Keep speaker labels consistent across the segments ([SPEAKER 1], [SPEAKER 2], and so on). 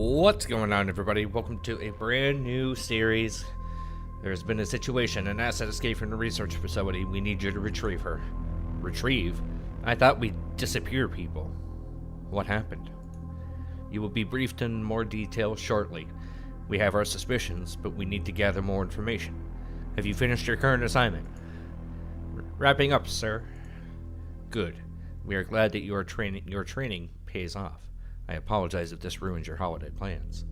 [SPEAKER 1] What's going on, everybody? Welcome to a brand new series. There's been a situation, an asset escaped from the research facility. We need you to retrieve her. Retrieve? I thought we'd disappear people. What happened? You will be briefed in more detail shortly. We have our suspicions, but we need to gather more information. Have you finished your current assignment? Wrapping up, sir. Good. We are glad that your training pays off. I apologize if this ruins your holiday plans.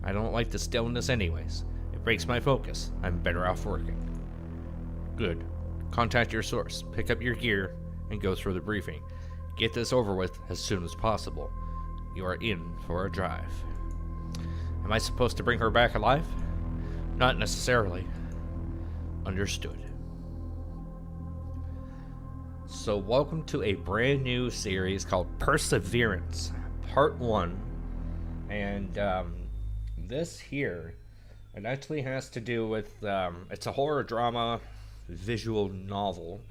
[SPEAKER 1] I don't like the stillness anyways. It breaks my focus. I'm better off working. Good. Contact your source, pick up your gear, and go through the briefing. Get this over with as soon as possible. You are in for a drive. Am I supposed to bring her back alive? Not necessarily. Understood. So welcome to a brand new series called Perseverance, Part 1. And this here, it actually has to do with, it's a horror drama visual novel.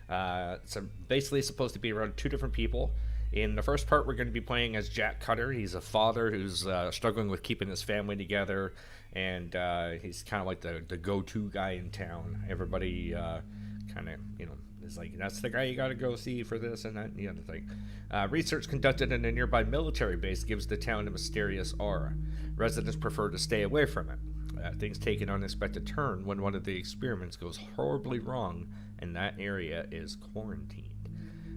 [SPEAKER 1] It's basically supposed to be around two different people. In the first part, we're going to be playing as Jack Cutter. He's a father who's struggling with keeping his family together, and he's kind of like the go-to guy in town. Everybody kind of, is like, that's the guy you got to go see for this and that and the other thing. Research conducted in a nearby military base gives the town a mysterious aura. Residents prefer to stay away from it. Things take an unexpected turn when one of the experiments goes horribly wrong, and that area is quarantined.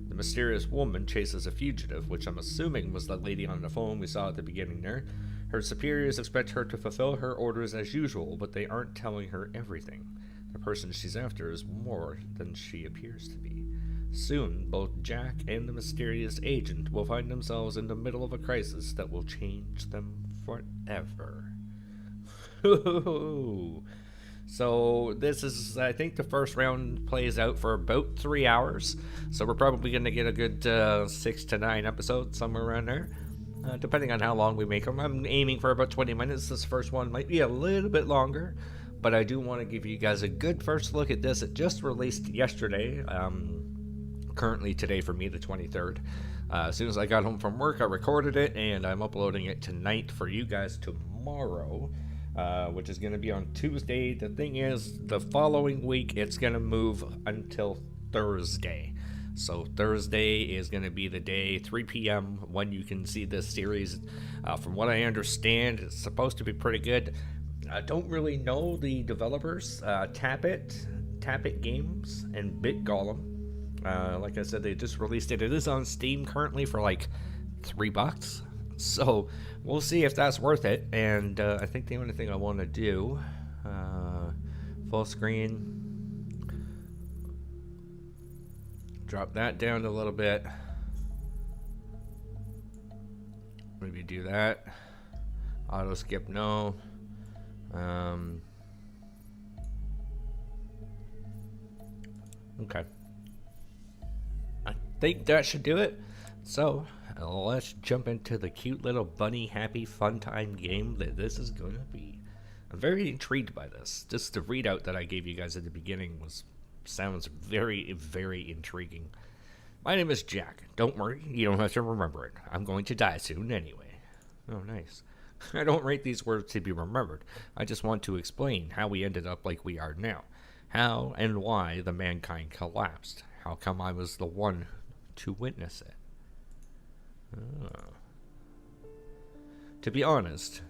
[SPEAKER 1] The mysterious woman chases a fugitive, which I'm assuming was the lady on the phone we saw at the beginning there. Her superiors expect her to fulfill her orders as usual, but they aren't telling her everything. The person she's after is more than she appears to be. Soon, both Jack and the mysterious agent will find themselves in the middle of a crisis that will change them forever. So this is, I think the first round plays out for about 3 hours. So we're probably going to get a good 6 to 9 episodes, somewhere around there. Depending on how long we make them. I'm aiming for about 20 minutes. This first one might be a little bit longer. But I do want to give you guys a good first look at this. It just released yesterday. Currently today for me, the 23rd. As soon as I got home from work, I recorded it. And I'm uploading it tonight for you guys tomorrow. Which is going to be on Tuesday. The thing is, the following week, it's going to move until Thursday. So Thursday is going to be the day, 3 p.m., when you can see this series. From what I understand, it's supposed to be pretty good. I don't really know the developers. Tap It Games, and Bit Golem. Like I said, they just released it. It is on Steam currently for like $3. So we'll see if that's worth it. And I think the only thing I want to do, full screen, drop that down a little bit. Maybe do that. Auto skip, no. Okay. I think that should do it. So let's jump into the cute little bunny happy fun time game that this is going to be. I'm very intrigued by this. Just the readout that I gave you guys at the beginning sounds very, very intriguing. My name is Jack. Don't worry, you don't have to remember it. I'm going to die soon anyway. Oh, nice. I don't write these words to be remembered. I just want to explain how we ended up like we are now. How and why the mankind collapsed. How come I was the one to witness it. To be honest,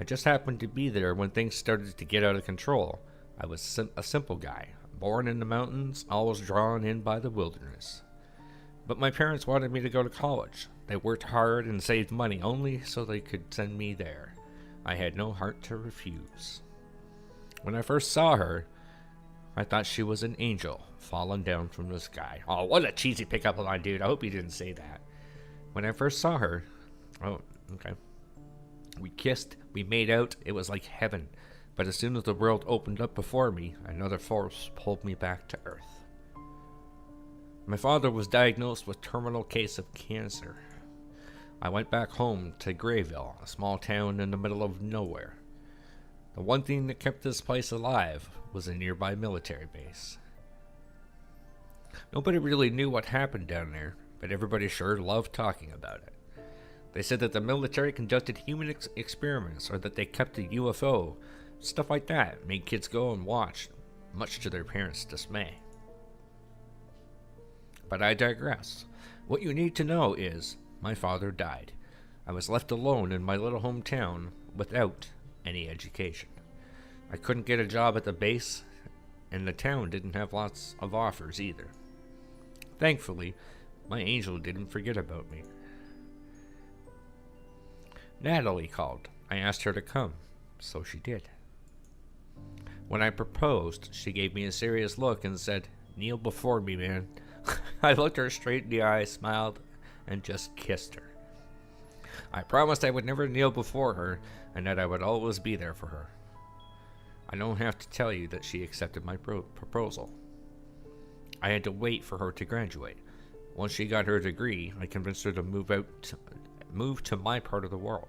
[SPEAKER 1] I just happened to be there when things started to get out of control. I was a simple guy, born in the mountains, always drawn in by the wilderness. But my parents wanted me to go to college. They worked hard and saved money only so they could send me there. I had no heart to refuse. When I first saw her, I thought she was an angel falling down from the sky. Oh, what a cheesy pickup line, dude. I hope you didn't say that. When I first saw her, oh, okay. We kissed, we made out, it was like heaven. But as soon as the world opened up before me, another force pulled me back to Earth. My father was diagnosed with a terminal case of cancer. I went back home to Grey Ville, a small town in the middle of nowhere. The one thing that kept this place alive was a nearby military base. Nobody really knew what happened down there, but everybody sure loved talking about it. They said that the military conducted human experiments, or that they kept a UFO. Stuff like that made kids go and watch, much to their parents' dismay. But I digress. What you need to know is, my father died. I was left alone in my little hometown without any education. I couldn't get a job at the base, and the town didn't have lots of offers either. Thankfully, my angel didn't forget about me. Natalie called. I asked her to come, so she did. When I proposed, she gave me a serious look and said, "Kneel before me, man." I looked her straight in the eye, smiled, and just kissed her. I promised I would never kneel before her, and that I would always be there for her. I don't have to tell you that she accepted my proposal. I had to wait for her to graduate. Once she got her degree, I convinced her to move to my part of the world.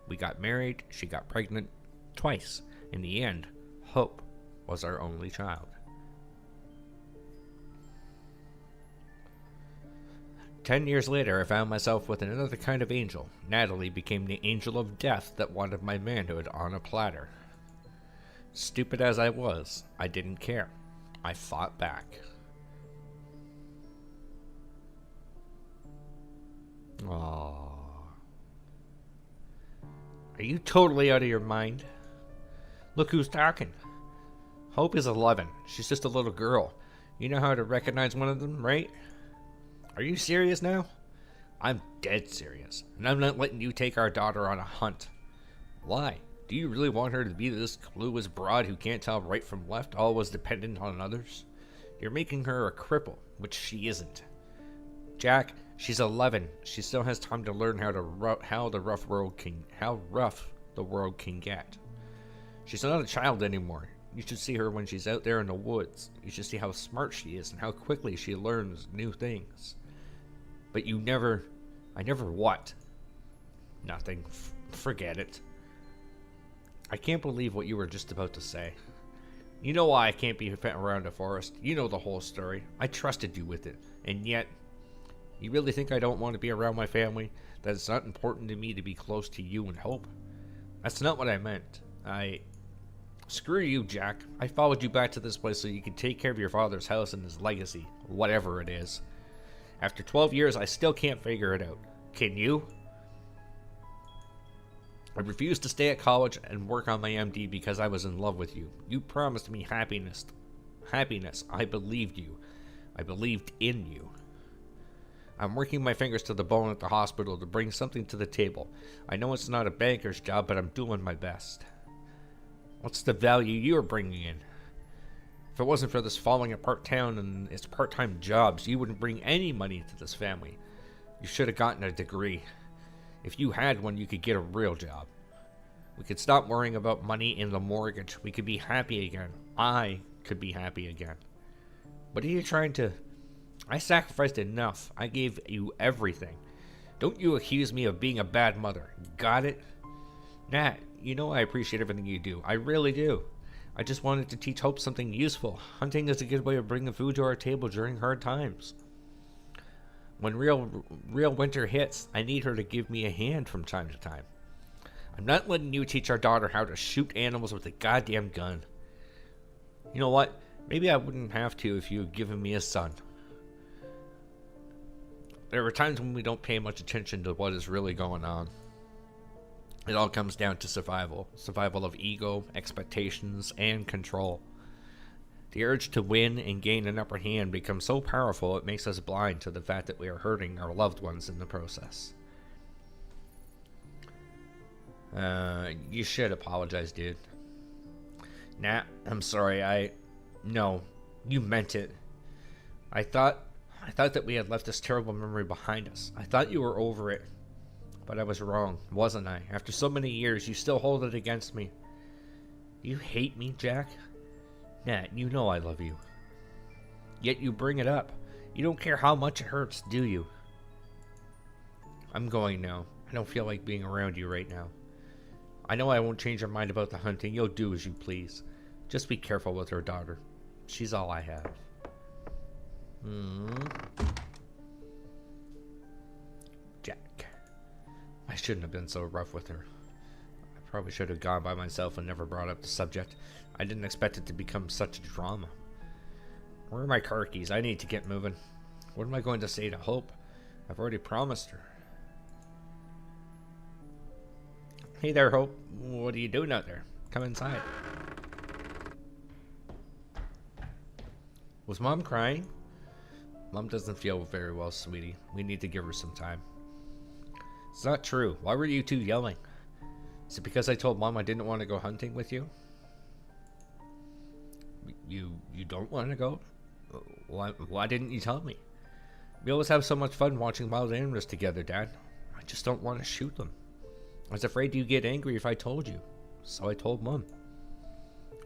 [SPEAKER 1] We got married, she got pregnant twice. In the end, Hope was our only child. 10 years later, I found myself with another kind of angel. Natalie became the angel of death that wanted my manhood on a platter. Stupid as I was, I didn't care. I fought back. Aww. Are you totally out of your mind? Look who's talking. Hope is 11. She's just a little girl. You know how to recognize one of them, right? Are you serious now? I'm dead serious, and I'm not letting you take our daughter on a hunt. Why? Do you really want her to be this clueless broad who can't tell right from left, always dependent on others? You're making her a cripple, which she isn't. Jack, she's 11. She still has time to learn how rough the world can get. She's not a child anymore. You should see her when she's out there in the woods. You should see how smart she is and how quickly she learns new things. But I never what? Nothing. Forget it. I can't believe what you were just about to say. You know why I can't be around a forest. You know the whole story. I trusted you with it. And yet, you really think I don't want to be around my family? That it's not important to me to be close to you and Hope? That's not what I meant. Screw you, Jack. I followed you back to this place so you could take care of your father's house and his legacy. Whatever it is. After 12 years, I still can't figure it out. Can you? I refused to stay at college and work on my MD because I was in love with you. You promised me happiness. I believed you. I believed in you. I'm working my fingers to the bone at the hospital to bring something to the table. I know it's not a banker's job, but I'm doing my best. What's the value you're bringing in? If it wasn't for this falling apart town and its part-time jobs, you wouldn't bring any money to this family. You should have gotten a degree. If you had one, you could get a real job. We could stop worrying about money and the mortgage. We could be happy again. I could be happy again. What are you trying to... I sacrificed enough. I gave you everything. Don't you accuse me of being a bad mother. Got it? Nat, you know I appreciate everything you do. I really do. I just wanted to teach Hope something useful. Hunting is a good way of bringing food to our table during hard times. When real winter hits, I need her to give me a hand from time to time. I'm not letting you teach our daughter how to shoot animals with a goddamn gun. You know what? Maybe I wouldn't have to if you had given me a son. There are times when we don't pay much attention to what is really going on. It all comes down to survival. Survival of ego, expectations, and control. The urge to win and gain an upper hand becomes so powerful it makes us blind to the fact that we are hurting our loved ones in the process. You should apologize, dude. Nah, I'm sorry. No, you meant it. I thought that we had left this terrible memory behind us. I thought you were over it. But I was wrong, wasn't I? After so many years, you still hold it against me. You hate me, Jack? Nat, you know I love you. Yet you bring it up. You don't care how much it hurts, do you? I'm going now. I don't feel like being around you right now. I know I won't change your mind about the hunting. You'll do as you please. Just be careful with her daughter. She's all I have. Jack. My I shouldn't have been so rough with her. I probably should have gone by myself and never brought up the subject. I didn't expect it to become such a drama. Where are my car keys? I need to get moving. What am I going to say to Hope? I've already promised her. Hey there, Hope. What are you doing out there? Come inside. Was Mom crying? Mom doesn't feel very well, sweetie. We need to give her some time. It's not true. Why were you two yelling? Is it because I told Mom I didn't want to go hunting with you? You don't want to go? Why didn't you tell me? We always have so much fun watching wild animals together, Dad. I just don't want to shoot them. I was afraid you'd get angry if I told you, so I told Mom.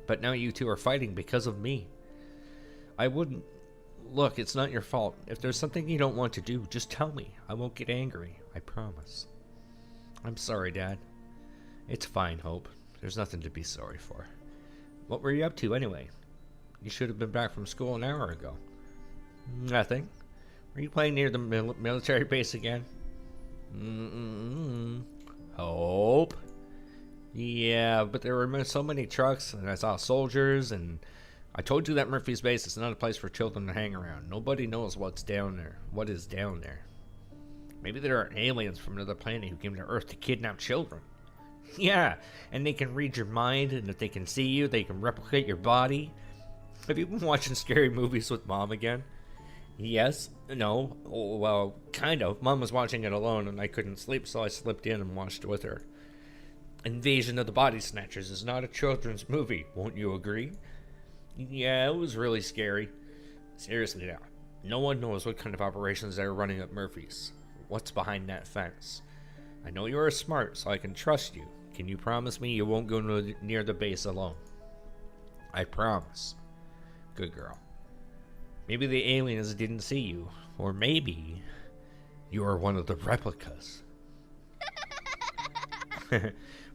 [SPEAKER 1] But now you two are fighting because of me. I wouldn't. Look, it's not your fault. If there's something you don't want to do, just tell me. I won't get angry. I promise. I'm sorry, Dad. It's fine, Hope. There's nothing to be sorry for. What were you up to anyway? You should have been back from school an hour ago. Nothing. Were you playing near the military base again? Hope. Yeah, but there were so many trucks, and I saw soldiers, and I told you that Murphy's Base is not a place for children to hang around. Nobody knows what's down there. What is down there? Maybe there are aliens from another planet who came to Earth to kidnap children. Yeah, and they can read your mind, and if they can see you, they can replicate your body. Have you been watching scary movies with Mom again? Yes. No. Oh, well, kind of. Mom was watching it alone, and I couldn't sleep, so I slipped in and watched with her. Invasion of the Body Snatchers is not a children's movie. Won't you agree? Yeah, it was really scary. Seriously now, no one knows what kind of operations they're running at Murphy's. What's behind that fence? I know you're smart, so I can trust you. Can you promise me you won't go near the base alone? I promise. Good girl. Maybe the aliens didn't see you, or maybe you are one of the replicas.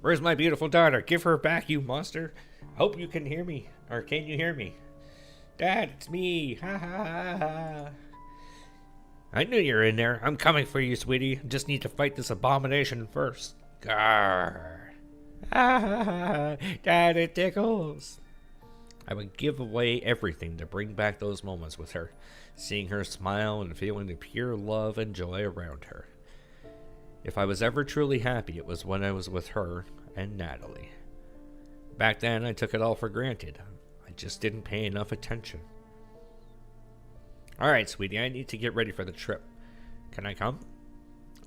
[SPEAKER 1] Where's my beautiful daughter? Give her back, you monster. Hope you can hear me. Or can you hear me? Dad, it's me. Ha ha ha ha. I knew you were in there. I'm coming for you, sweetie. Just need to fight this abomination first. Grrr. Ha ha ha. Dad, it tickles. I would give away everything to bring back those moments with her. Seeing her smile and feeling the pure love and joy around her. If I was ever truly happy, it was when I was with her and Natalie. Back then, I took it all for granted. I just didn't pay enough attention. Alright, sweetie, I need to get ready for the trip. Can I come?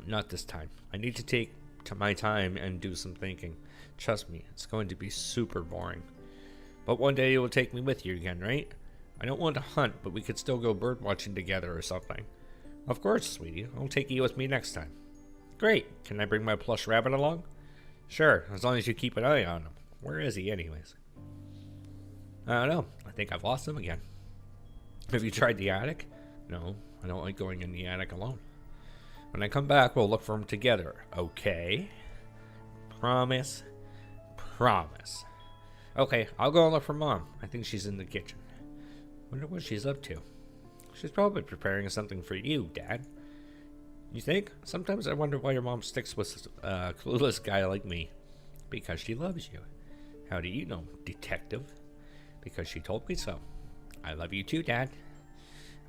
[SPEAKER 1] Not this time. I need to take my time and do some thinking. Trust me, it's going to be super boring. But one day you will take me with you again, right? I don't want to hunt, but we could still go bird watching together or something. Of course, sweetie. I'll take you with me next time. Great. Can I bring my plush rabbit along? Sure, as long as you keep an eye on him. Where is he anyways? I don't know. I think I've lost him again. Have you tried the attic? No, I don't like going in the attic alone. When I come back, we'll look for him together. Okay? Promise? Promise. Okay, I'll go and look for Mom. I think she's in the kitchen. Wonder what she's up to. She's probably preparing something for you, Dad. You think? Sometimes I wonder why your mom sticks with a clueless guy like me. Because she loves you. How do you know, detective? Because she told me so. I love you too, Dad.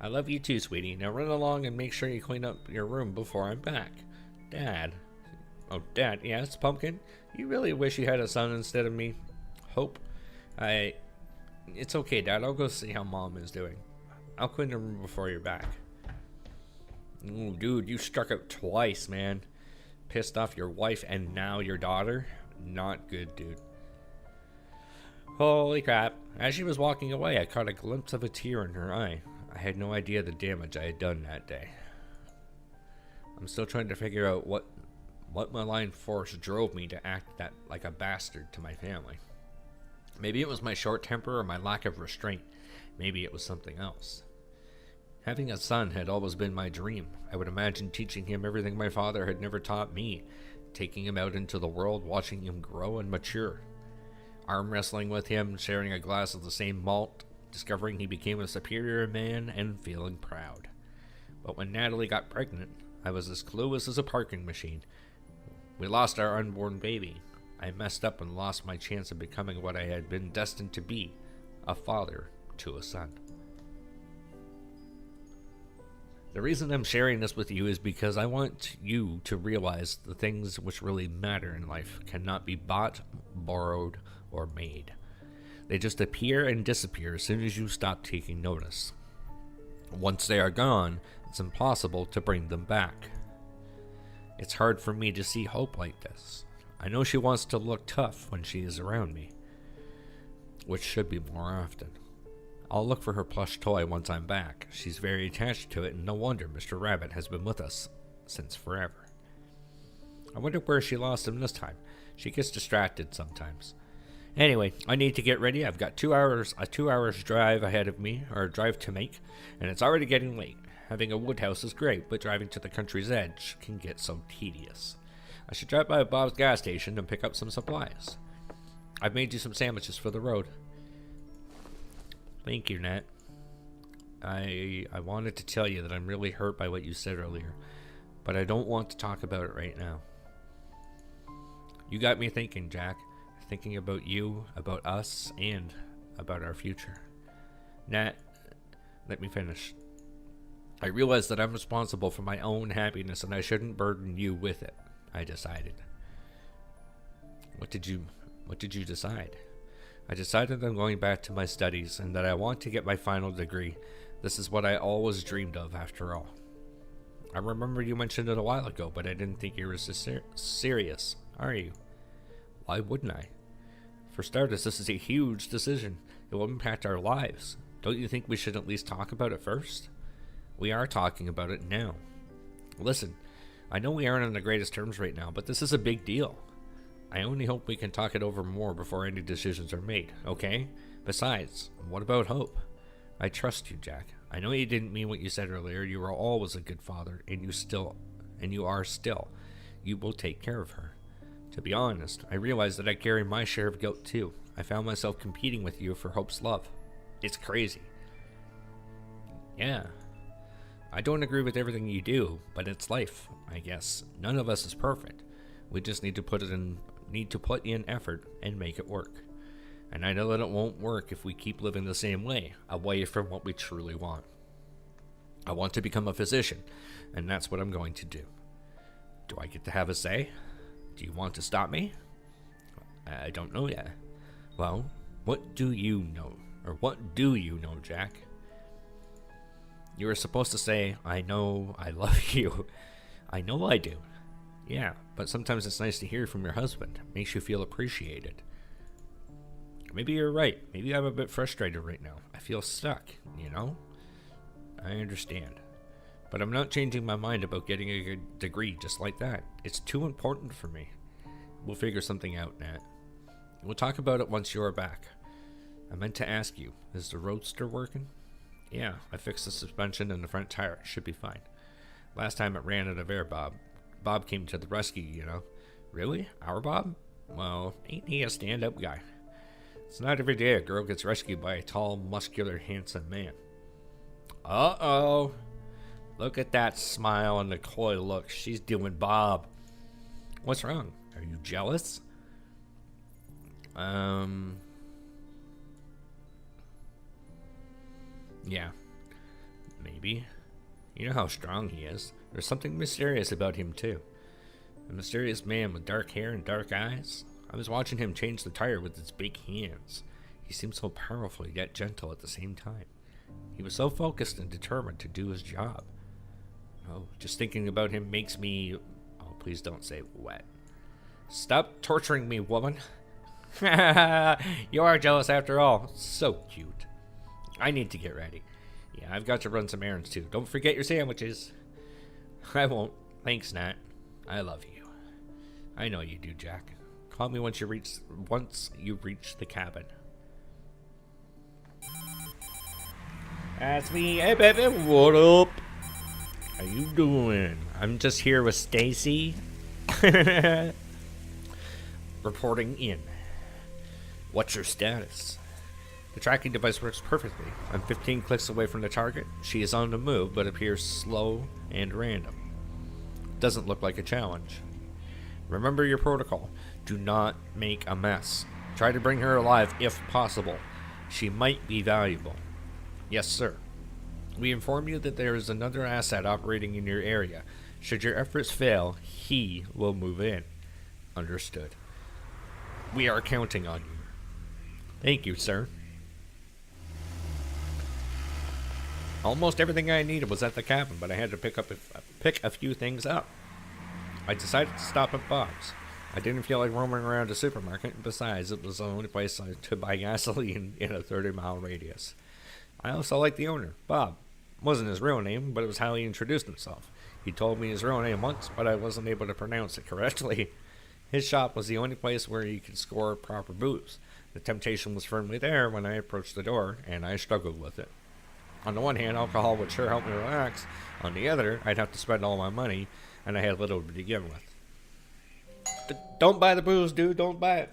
[SPEAKER 1] I love you too, sweetie. Now run along and make sure you clean up your room before I'm back. Dad. Oh, Dad. Yes, Pumpkin? You really wish you had a son instead of me? Hope. It's okay, Dad. I'll go see how Mom is doing. I'll clean the room before you're back. Ooh, dude, you struck up twice, man. Pissed off your wife and now your daughter? Not good, dude. Holy crap. As she was walking away, I caught a glimpse of a tear in her eye. I had no idea the damage I had done that day. I'm still trying to figure out what malign force drove me to act that like a bastard to my family. Maybe it was my short temper or my lack of restraint. Maybe it was something else. Having a son had always been my dream. I would imagine teaching him everything my father had never taught me, taking him out into the world, watching him grow and mature. Arm wrestling with him, sharing a glass of the same malt, discovering he became a superior man, and feeling proud. But when Natalie got pregnant, I was as clueless as a parking machine. We lost our unborn baby. I messed up and lost my chance of becoming what I had been destined to be, a father to a son. The reason I'm sharing this with you is because I want you to realize the things which really matter in life cannot be bought, borrowed, or made. They just appear and disappear as soon as you stop taking notice. Once they are gone, it's impossible to bring them back. It's hard for me to see hope like this. I know she wants to look tough when she is around me, which should be more often. I'll look for her plush toy once I'm back. She's very attached to it, and no wonder Mr. Rabbit has been with us since forever. I wonder where she lost him this time. She gets distracted sometimes. Anyway, I need to get ready. I've got 2 hours, a 2 hours drive ahead of me, or a drive to make, and it's already getting late. Having a woodhouse is great, but driving to the country's edge can get so tedious. I should drop by Bob's gas station and pick up some supplies. I've made you some sandwiches for the road. Thank you, Nat. I wanted to tell you that I'm really hurt by what you said earlier, but I don't want to talk about it right now. You got me thinking, Jack. Thinking about you, about us, and about our future. Nat, let me finish. I realize that I'm responsible for my own happiness and I shouldn't burden you with it, I decided. What did you decide? I decided I'm going back to my studies and that I want to get my final degree. This is what I always dreamed of, after all. I remember you mentioned it a while ago, but I didn't think you were serious, are you? Why wouldn't I? For starters, this is a huge decision. It will impact our lives. Don't you think we should at least talk about it first? We are talking about it now. Listen, I know we aren't on the greatest terms right now, but this is a big deal. I only hope we can talk it over more before any decisions are made, okay? Besides, what about Hope? I trust you, Jack. I know you didn't mean what you said earlier. You were always a good father, and you are still. You will take care of her. To be honest, I realize that I carry my share of guilt too. I found myself competing with you for Hope's love. It's crazy. Yeah. I don't agree with everything you do, but it's life, I guess. None of us is perfect. We just need to put in effort and make it work. And I know that it won't work if we keep living the same way, away from what we truly want. I want to become a physician, and that's what I'm going to do. Do I get to have a say? Do you want to stop me? I don't know yet. Well, what do you know? Or what do you know, Jack? You were supposed to say, I know I love you. I know I do. Yeah, but sometimes it's nice to hear from your husband. It makes you feel appreciated. Maybe you're right. Maybe I'm a bit frustrated right now. I feel stuck, you know? I understand. But I'm not changing my mind about getting a good degree just like that. It's too important for me. We'll figure something out, Nat. We'll talk about it once you're back. I meant to ask you, is the roadster working? Yeah, I fixed the suspension and the front tire. It should be fine. Last time it ran out of air, Bob came to the rescue, you know. Really? Our Bob? Well, ain't he a stand-up guy? It's not every day a girl gets rescued by a tall, muscular, handsome man. Uh-oh. Look at that smile and the coy look. She's doing Bob. What's wrong? Are you jealous? Yeah. Maybe. You know how strong he is. There's something mysterious about him, too. A mysterious man with dark hair and dark eyes. I was watching him change the tire with his big hands. He seemed so powerful yet gentle at the same time. He was so focused and determined to do his job. Oh, just thinking about him makes me... Oh, please don't say wet. Stop torturing me, woman. You are jealous after all. So cute. I need to get ready. Yeah, I've got to run some errands too. Don't forget your sandwiches. I won't. Thanks, Nat. I love you. I know you do, Jack. Call me once you reach the cabin. That's me. Hey, baby. What up? How you doing? I'm just here with Stacy. Reporting in. What's your status? The tracking device works perfectly. I'm 15 clicks away from the target. She is on the move, but appears slow and random. Doesn't look like a challenge. Remember your protocol. Do not make a mess. Try to bring her alive if possible. She might be valuable. Yes, sir. We inform you that there is another asset operating in your area. Should your efforts fail, he will move in. Understood. We are counting on you. Thank you, sir. Almost everything I needed was at the cabin, but I had to pick a few things up. I decided to stop at Bob's. I didn't feel like roaming around a supermarket, and besides, it was the only place to buy gasoline in a 30-mile radius. I also liked the owner, Bob. Wasn't his real name, but it was how he introduced himself. He told me his real name once, but I wasn't able to pronounce it correctly. His shop was the only place where you could score proper booze. The temptation was firmly there when I approached the door, and I struggled with it. On the one hand, alcohol would sure help me relax. On the other, I'd have to spend all my money, and I had little to begin with. Don't buy the booze, dude. Don't buy it.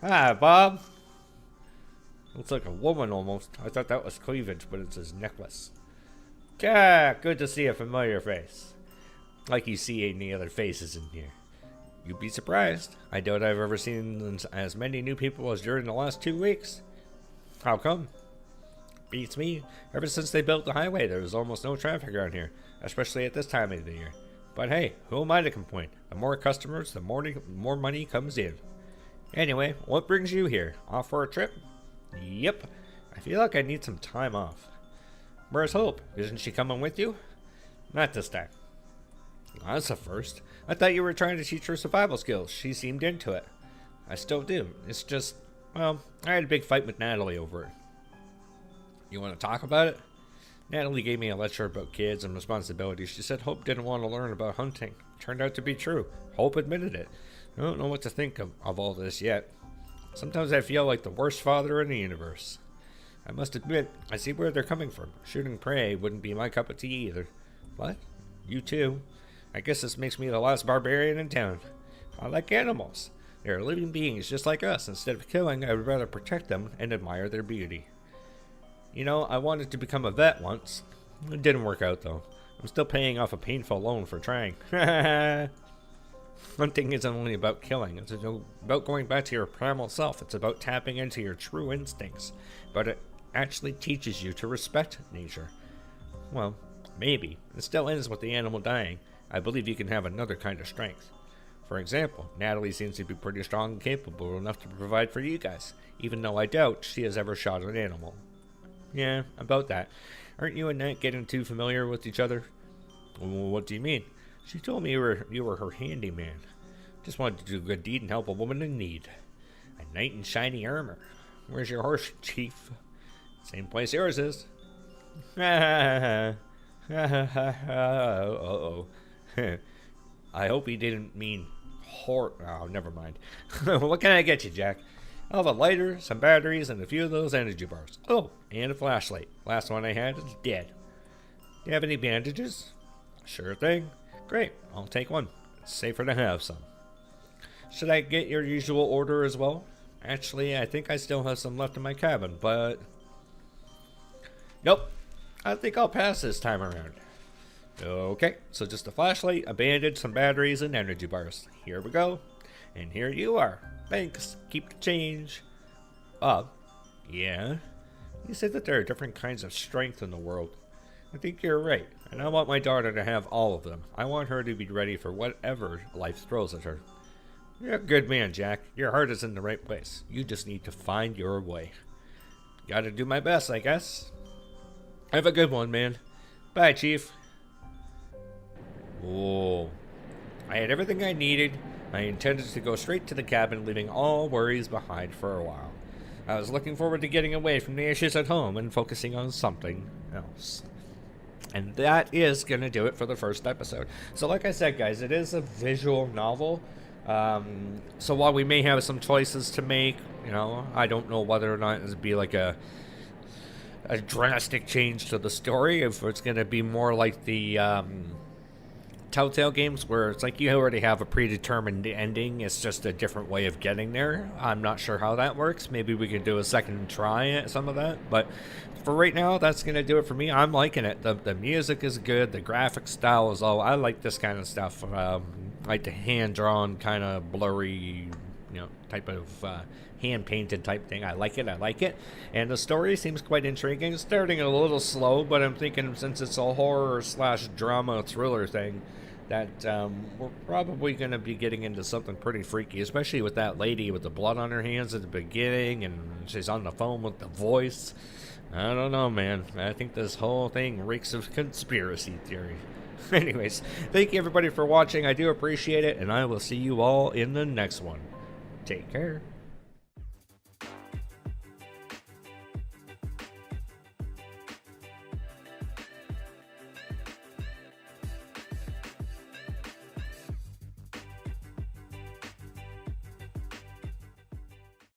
[SPEAKER 1] Hi, Bob. Looks like a woman almost. I thought that was cleavage, but it's his necklace. Yeah, good to see a familiar face. Like you see any other faces in here. You'd be surprised. I doubt I've ever seen as many new people as during the last 2 weeks. How come? Beats me. Ever since they built the highway, there was almost no traffic around here, especially at this time of the year. But hey, who am I to complain? The more customers, the more money comes in. Anyway, what brings you here? Off for a trip? Yep. I feel like I need some time off. Where's Hope? Isn't she coming with you? Not this time. That's a first. I thought you were trying to teach her survival skills. She seemed into it. I still do. It's just, well, I had a big fight with Natalie over it. You want to talk about it? Natalie gave me a lecture about kids and responsibilities. She said Hope didn't want to learn about hunting. Turned out to be true. Hope admitted it. I don't know what to think of all this yet. Sometimes I feel like the worst father in the universe. I must admit, I see where they're coming from. Shooting prey wouldn't be my cup of tea either. What? You too? I guess this makes me the last barbarian in town. I like animals. They're living beings just like us. Instead of killing, I would rather protect them and admire their beauty. You know, I wanted to become a vet once. It didn't work out, though. I'm still paying off a painful loan for trying. Hunting isn't only about killing. It's about going back to your primal self. It's about tapping into your true instincts. But it actually teaches you to respect nature. Well, maybe. It still ends with the animal dying. I believe you can have another kind of strength. For example, Natalie seems to be pretty strong and capable enough to provide for you guys, even though I doubt she has ever shot an animal. Yeah, about that. Aren't you and Nat getting too familiar with each other? What do you mean? She told me you were her handyman. Just wanted to do a good deed and help a woman in need. A knight in shiny armor. Where's your horse, Chief? Same place yours is. Uh-oh. I hope he didn't mean oh, never mind. What can I get you, Jack? I'll have a lighter, some batteries, and a few of those energy bars. Oh, and a flashlight. Last one I had is dead. Do you have any bandages? Sure thing. Great, I'll take one. It's safer to have some. Should I get your usual order as well? Actually, I think I still have some left in my cabin, but... Nope. I think I'll pass this time around. Okay, so just a flashlight, a bandage, some batteries, and energy bars. Here we go. And here you are. Thanks. Keep the change. Yeah? You said that there are different kinds of strength in the world. I think you're right, and I want my daughter to have all of them. I want her to be ready for whatever life throws at her. You're a good man, Jack. Your heart is in the right place. You just need to find your way. Gotta do my best, I guess. Have a good one, man. Bye, Chief. Whoa. I had everything I needed. I intended to go straight to the cabin, leaving all worries behind for a while. I was looking forward to getting away from the issues at home and focusing on something else. And that is going to do it for the first episode. So like I said, guys, it is a visual novel. So while we may have some choices to make, you know, I don't know whether or not it would be like a drastic change to the story. If it's going to be more like the Telltale games where it's like you already have a predetermined ending. It's just a different way of getting there. I'm not sure how that works. Maybe we can do a second try at some of that. But for right now, that's going to do it for me. I'm liking it. The music is good. The graphic style is all. I like this kind of stuff. like the hand-drawn kind of blurry, type of hand-painted type thing. I like it. And the story seems quite intriguing. It's starting a little slow, but I'm thinking since it's a horror slash drama thriller thing, that we're probably going to be getting into something pretty freaky, especially with that lady with the blood on her hands at the beginning, and she's on the phone with the voice. I don't know, man. I think this whole thing reeks of conspiracy theory. Anyways, thank you everybody for watching. I do appreciate it, and I will see you all in the next one. Take care.